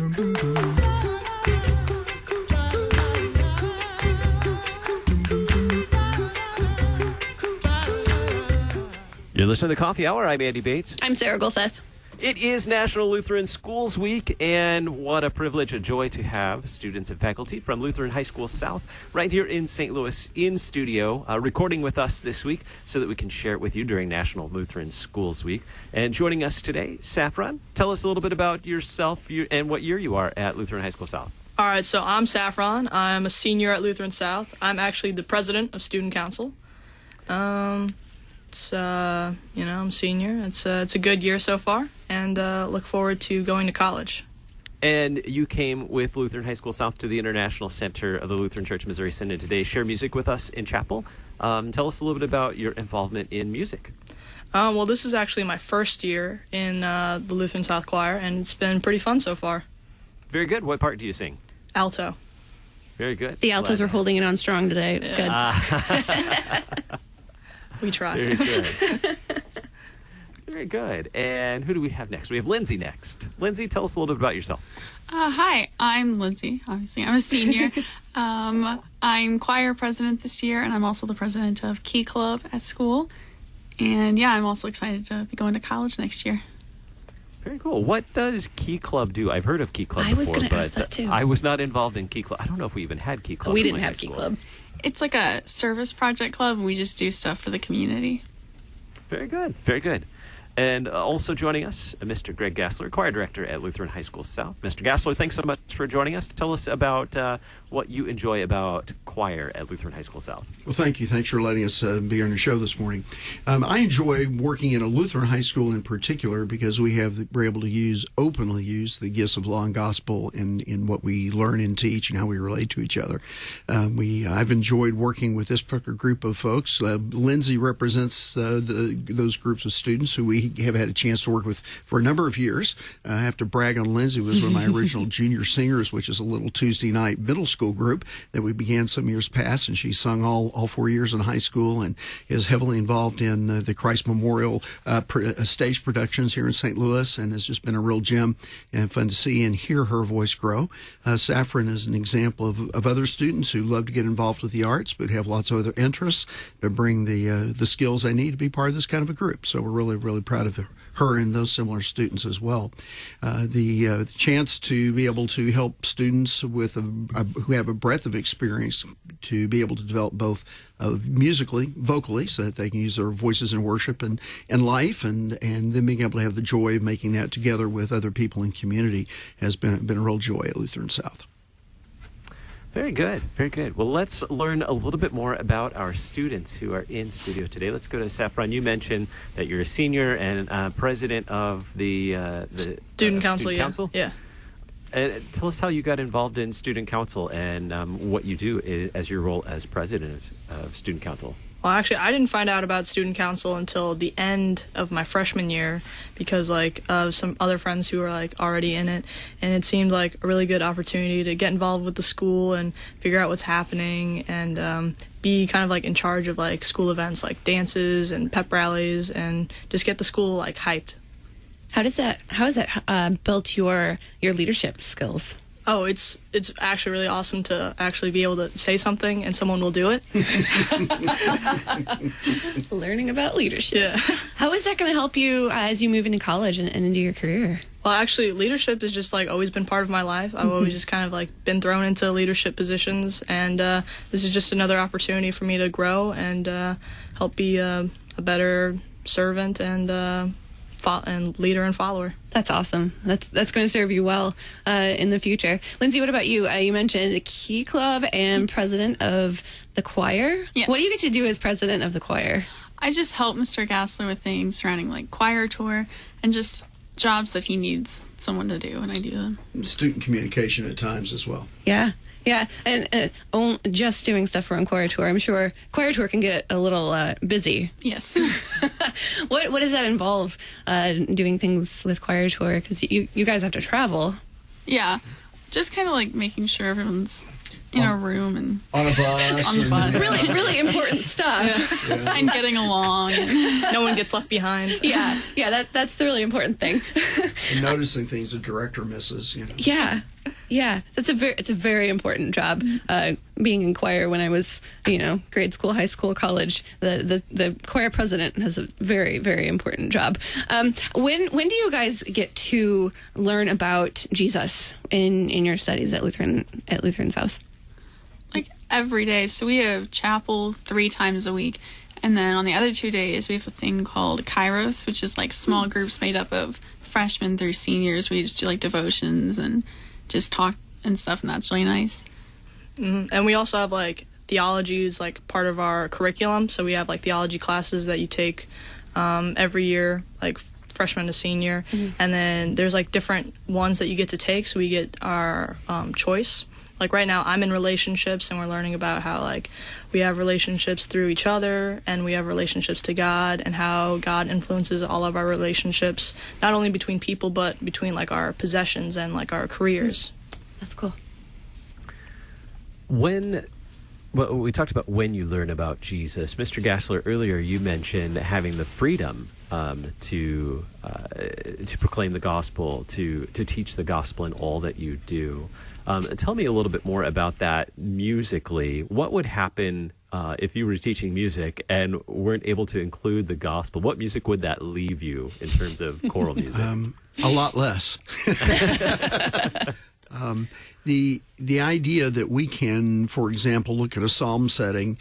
You're listening to the Coffee Hour. I'm Andy Bates. I'm Sarah Golseth. It is National Lutheran Schools Week, and what a privilege, a joy to have students and faculty from Lutheran High School South right here in St. Louis in studio, recording with us this week so that we can share it with you during National Lutheran Schools Week. And joining us today, Saffron, tell us a little bit about yourself and what year you are at Lutheran High School South. All right, so I'm Saffron. I'm a senior at Lutheran South. I'm actually the president of Student Council. I'm senior. It's a good year so far, and look forward to going to college. And you came with Lutheran High School South to the International Center of the Lutheran Church Missouri Synod today. Share music with us in chapel. Tell us a little bit about your involvement in music. Well, this is actually my first year in the Lutheran South Choir, and it's been pretty fun so far. Very good. What part do you sing? Alto. Very good. The altos are holding it on strong today. It's good. We try. Very good. Very good. And who do we have next? We have Lindsay next. Lindsay, tell us a little bit about yourself. Hi, I'm Lindsay. Obviously, I'm a senior. I'm choir president this year, and I'm also the president of Key Club at school. And yeah, I'm also excited to be going to college next year. Very cool. What does Key Club do? I've heard of Key Club before, was going to ask that too. I was not involved in Key Club. I don't know if we even had Key Club. We didn't have Key Club. It's like a service project club, and we just do stuff for the community. Very good. Very good. And also joining us, Mr. Greg Gastler, Choir Director at Lutheran High School South. Mr. Gastler, thanks so much for joining us. Tell us about what you enjoy about choir at Lutheran High School South. Well, thank you. Thanks for letting us be on your show this morning. I enjoy working in a Lutheran high school in particular because we're able to openly use the gifts of law and gospel in what we learn and teach and how we relate to each other. I've enjoyed working with this particular group of folks. Lindsay represents those groups of students who we have had a chance to work with for a number of years. I have to brag on Lindsay, who was one of my original junior singers, which is a little Tuesday night middle school group that we began some years past, and she sung all 4 years in high school and is heavily involved in the Christ Memorial stage productions here in St. Louis, and has just been a real gem and fun to see and hear her voice grow. Saffron is an example of other students who love to get involved with the arts but have lots of other interests but bring the skills they need to be part of this kind of a group. So we're really, really proud of her and those similar students as well. The chance to be able to help students with who have a breadth of experience to be able to develop both musically, vocally, so that they can use their voices in worship and life, and then being able to have the joy of making that together with other people in community has been a real joy at Lutheran South. Very good. Very good. Well, let's learn a little bit more about our students who are in studio today. Let's go to Saffron. You mentioned that you're a senior and president of the Student Council. Yeah. Tell us how you got involved in Student Council and what you do as your role as president of Student Council. Well, actually, I didn't find out about Student Council until the end of my freshman year because, of some other friends who were, already in it. And it seemed like a really good opportunity to get involved with the school and figure out what's happening and be kind of, in charge of, school events like dances and pep rallies and just get the school, hyped. How has that built your leadership skills? Oh, it's actually really awesome to actually be able to say something and someone will do it. Learning about leadership. Yeah. How is that going to help you as you move into college and into your career? Well, actually, leadership has just always been part of my life. I've always just kind of been thrown into leadership positions, and this is just another opportunity for me to grow and help be a better servant and leader and follower. That's awesome. That's going to serve you well in the future. Lindsay, what about you? You mentioned a Key Club and president of the choir. Yes. What do you get to do as president of the choir? I just help Mr. Gastler with things surrounding choir tour and just jobs that he needs someone to do, and I do them. Student communication at times as well. Yeah. Yeah, and just doing stuff for choir tour. I'm sure choir tour can get a little busy. Yes. What does that involve, doing things with choir tour? Because you guys have to travel. Yeah, just kind of making sure everyone's in a room and on a bus. on the bus. Really important stuff. And getting along. And No one gets left behind. Yeah, that's the really important thing. And noticing things the director misses. Yeah, it's a very important job. Being in choir when I was, grade school, high school, college, the choir president has a very, very important job. When do you guys get to learn about Jesus in your studies at Lutheran South? like every day. So we have chapel 3 times a week. And then on the other 2 days, we have a thing called Kairos, which is like small groups made up of freshmen through seniors. We just do like devotions and just talk and stuff, and that's really nice. Mm-hmm. And we also have like theology is like part of our curriculum. So we have like theology classes that you take every year, like freshman to senior. Mm-hmm. And then there's like different ones that you get to take. So we get our choice. Like right now I'm in relationships, and we're learning about how like we have relationships through each other, and we have relationships to God, and how God influences all of our relationships, not only between people, but between like our possessions and like our careers. That's cool. Well, we talked about when you learn about Jesus. Mr. Gastler, earlier you mentioned having the freedom to proclaim the gospel, to teach the gospel in all that you do. Tell me a little bit more about that musically. What would happen if you were teaching music and weren't able to include the gospel? What music would that leave you in terms of choral music? A lot less. The idea that we can, for example, look at a psalm setting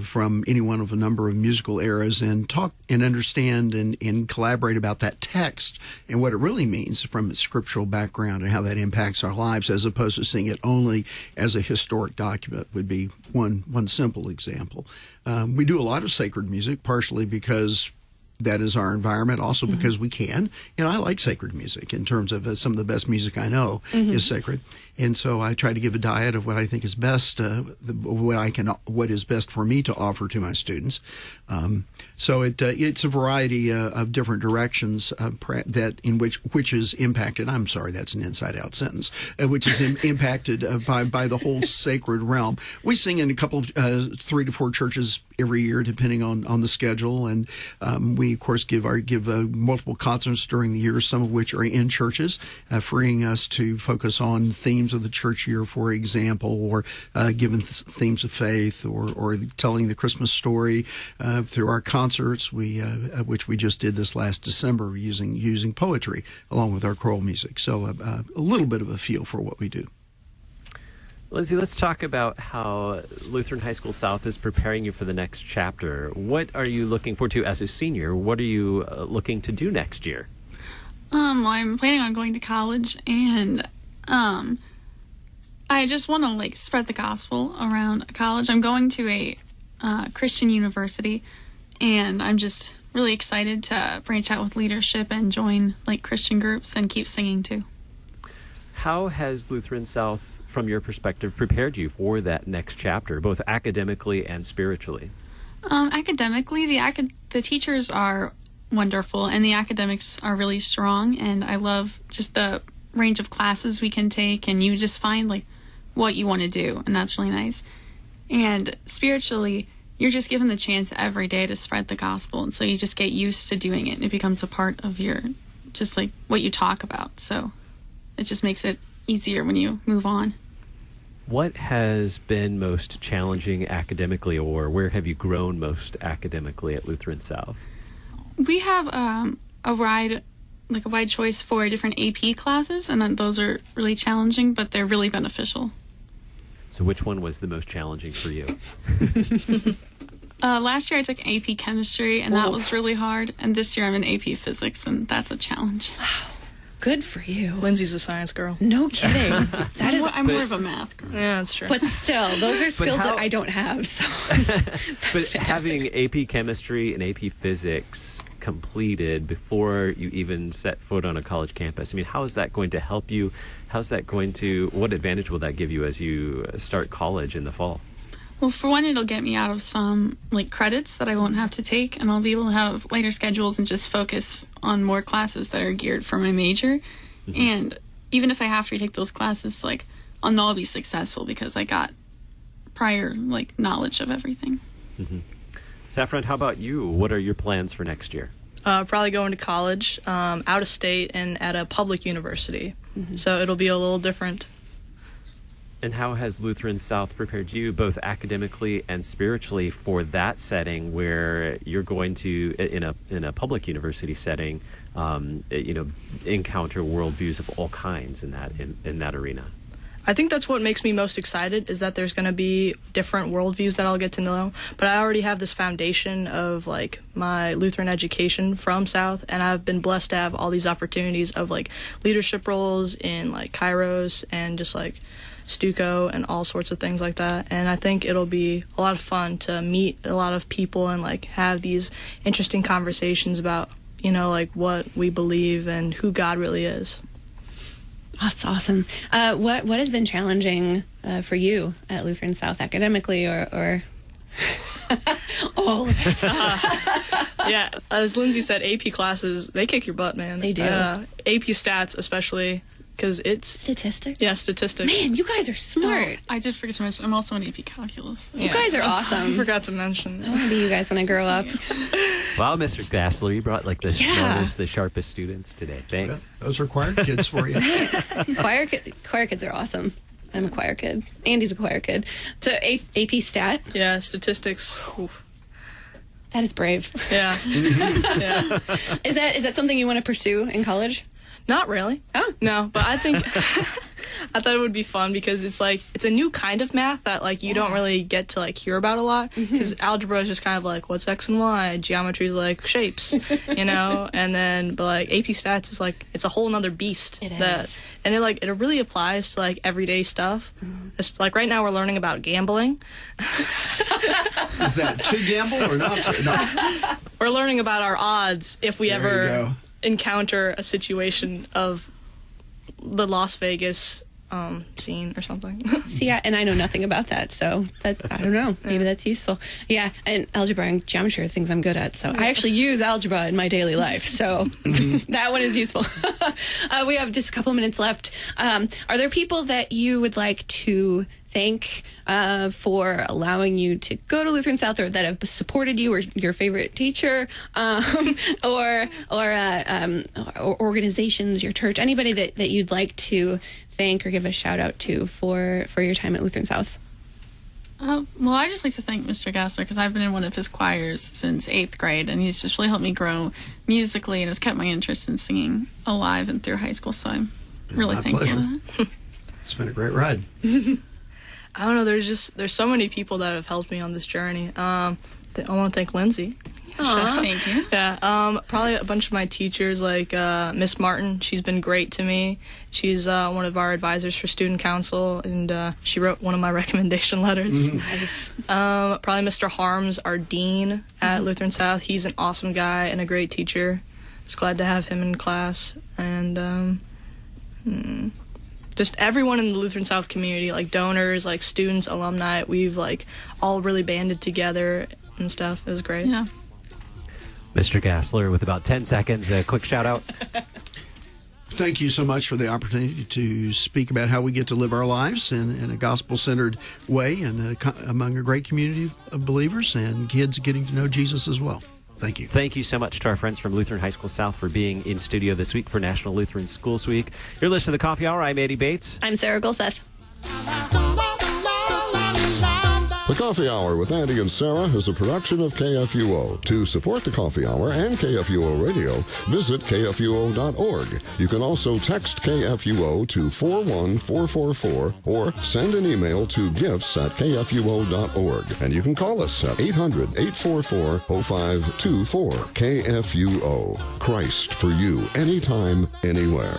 from any one of a number of musical eras and talk and understand and collaborate about that text and what it really means from its scriptural background and how that impacts our lives, as opposed to seeing it only as a historic document, would be one simple example. We do a lot of sacred music, partially because that is our environment, also because we can. I like sacred music in terms of some of the best music I know is sacred. And so I try to give a diet of what I think is best, what is best for me to offer to my students. So it's a variety of different directions which is impacted. I'm sorry, that's an inside-out sentence. Which is impacted by the whole sacred realm. We sing in a couple of 3 to 4 churches every year, depending on the schedule, and we of course give multiple concerts during the year, some of which are in churches, freeing us to focus on themes of the church year, for example, or given themes of faith, or telling the Christmas story through our concerts, which we just did this last December using poetry along with our choral music. So a little bit of a feel for what we do. Lindsay, let's talk about how Lutheran High School South is preparing you for the next chapter. What are you looking forward to as a senior? What are you looking to do next year? I'm planning on going to college, and I just want to spread the gospel around college. I'm going to a Christian university, and I'm just really excited to branch out with leadership and join Christian groups and keep singing too. How has Lutheran South, from your perspective, prepared you for that next chapter, both academically and spiritually? Academically, the teachers are wonderful, and the academics are really strong, and I love just the range of classes we can take, and you just find what you want to do, and that's really nice. And spiritually, you're just given the chance every day to spread the gospel, and so you just get used to doing it, and it becomes a part of your, just what you talk about, so it just makes it easier when you move on. What has been most challenging academically, or where have you grown most academically at Lutheran South? We have a wide choice for different AP classes, and those are really challenging, but they're really beneficial. So which one was the most challenging for you? Last year I took AP Chemistry, and that was really hard, and this year I'm in AP Physics, and that's a challenge. Wow. Good for you. Lindsay's a science girl. No kidding. I'm more of a math girl. Yeah, that's true. But still, those are skills that I don't have. So, but having AP Chemistry and AP Physics completed before you even set foot on a college campus, how is that going to help you? What advantage will that give you as you start college in the fall? Well, for one, it'll get me out of some credits that I won't have to take, and I'll be able to have later schedules and just focus on more classes that are geared for my major. Mm-hmm. And even if I have to take those classes, I'll know I'll be successful because I got prior knowledge of everything. Saffron, how about you? What are your plans for next year? Probably going to college, out of state, and at a public university. So it'll be a little different. And how has Lutheran South prepared you both academically and spiritually for that setting where you're going to, in a public university setting, encounter worldviews of all kinds in that arena? I think that's what makes me most excited, is that there's going to be different worldviews that I'll get to know. But I already have this foundation of my Lutheran education from South, and I've been blessed to have all these opportunities of leadership roles in Kairos and just Stuco and all sorts of things like that. And I think it'll be a lot of fun to meet a lot of people and have these interesting conversations about what we believe and who God really is. That's awesome. What has been challenging for you at Lutheran South academically or all of it? Yeah, as Lindsay said, AP classes, they kick your butt, man. They do. AP stats especially, because it's... Statistics? Yeah, statistics. Man, you guys are smart. I did forget to mention, I'm also in AP Calculus. You guys are awesome. I forgot to mention. I want to be you guys when I grow up. Wow, Mr. Gastler, you brought the smartest, the sharpest students today. Thanks. Those are choir kids for you. Choir kids are awesome. I'm a choir kid. Andy's a choir kid. So AP Stat? Yeah, statistics. Oof. That is brave. Yeah. Yeah. Is that something you want to pursue in college? Not really. Oh. No, but I think I thought it would be fun because it's it's a new kind of math that you don't really get to hear about a lot, because algebra is just kind of what's X and Y, geometry is shapes, and then but AP stats is it's a whole nother beast. It is. And it really applies to everyday stuff. It's right now we're learning about gambling. Is that to gamble or not to? No. We're learning about our odds if we There you ever go. encounter a situation of the Las Vegas scene or something. See, and I know nothing about that, so I don't know. Maybe that's useful. Yeah, and algebra and geometry are things I'm good at, so I actually use algebra in my daily life, so that one is useful. We have just a couple of minutes left. Are there people that you would like to thank for allowing you to go to Lutheran South, or that have supported you, or your favorite teacher, or organizations, your church, anybody that you'd like to thank or give a shout out to for your time at Lutheran South? Well, I just like to thank Mr. Gastler, because I've been in one of his choirs since 8th grade, and he's just really helped me grow musically and has kept my interest in singing alive and through high school, so I'm really thankful pleasure. for that. It's been a great ride. I don't know, there's so many people that have helped me on this journey. I want to thank Lindsay. Aw, thank you. Yeah, probably a bunch of my teachers, Miss Martin. She's been great to me. She's one of our advisors for student council, and she wrote one of my recommendation letters. Nice. Probably Mr. Harms, our dean at Lutheran South. He's an awesome guy and a great teacher. Just glad to have him in class. And just everyone in the Lutheran South community, donors, students, alumni. We've all really banded together and stuff. It was great. Yeah. Mr. Gastler, with about 10 seconds, a quick shout out. Thank you so much for the opportunity to speak about how we get to live our lives in a gospel-centered way and among a great community of believers and kids getting to know Jesus as well. Thank you. Thank you so much to our friends from Lutheran High School South for being in studio this week for National Lutheran Schools Week. You're listening to The Coffee Hour. I'm Eddie Bates. I'm Sarah Gulseth. The Coffee Hour with Andy and Sarah is a production of KFUO. To support the Coffee Hour and KFUO Radio, visit KFUO.org. You can also text KFUO to 41444 or send an email to gifts@KFUO.org. And you can call us at 800-844-0524. KFUO. Christ for you, anytime, anywhere.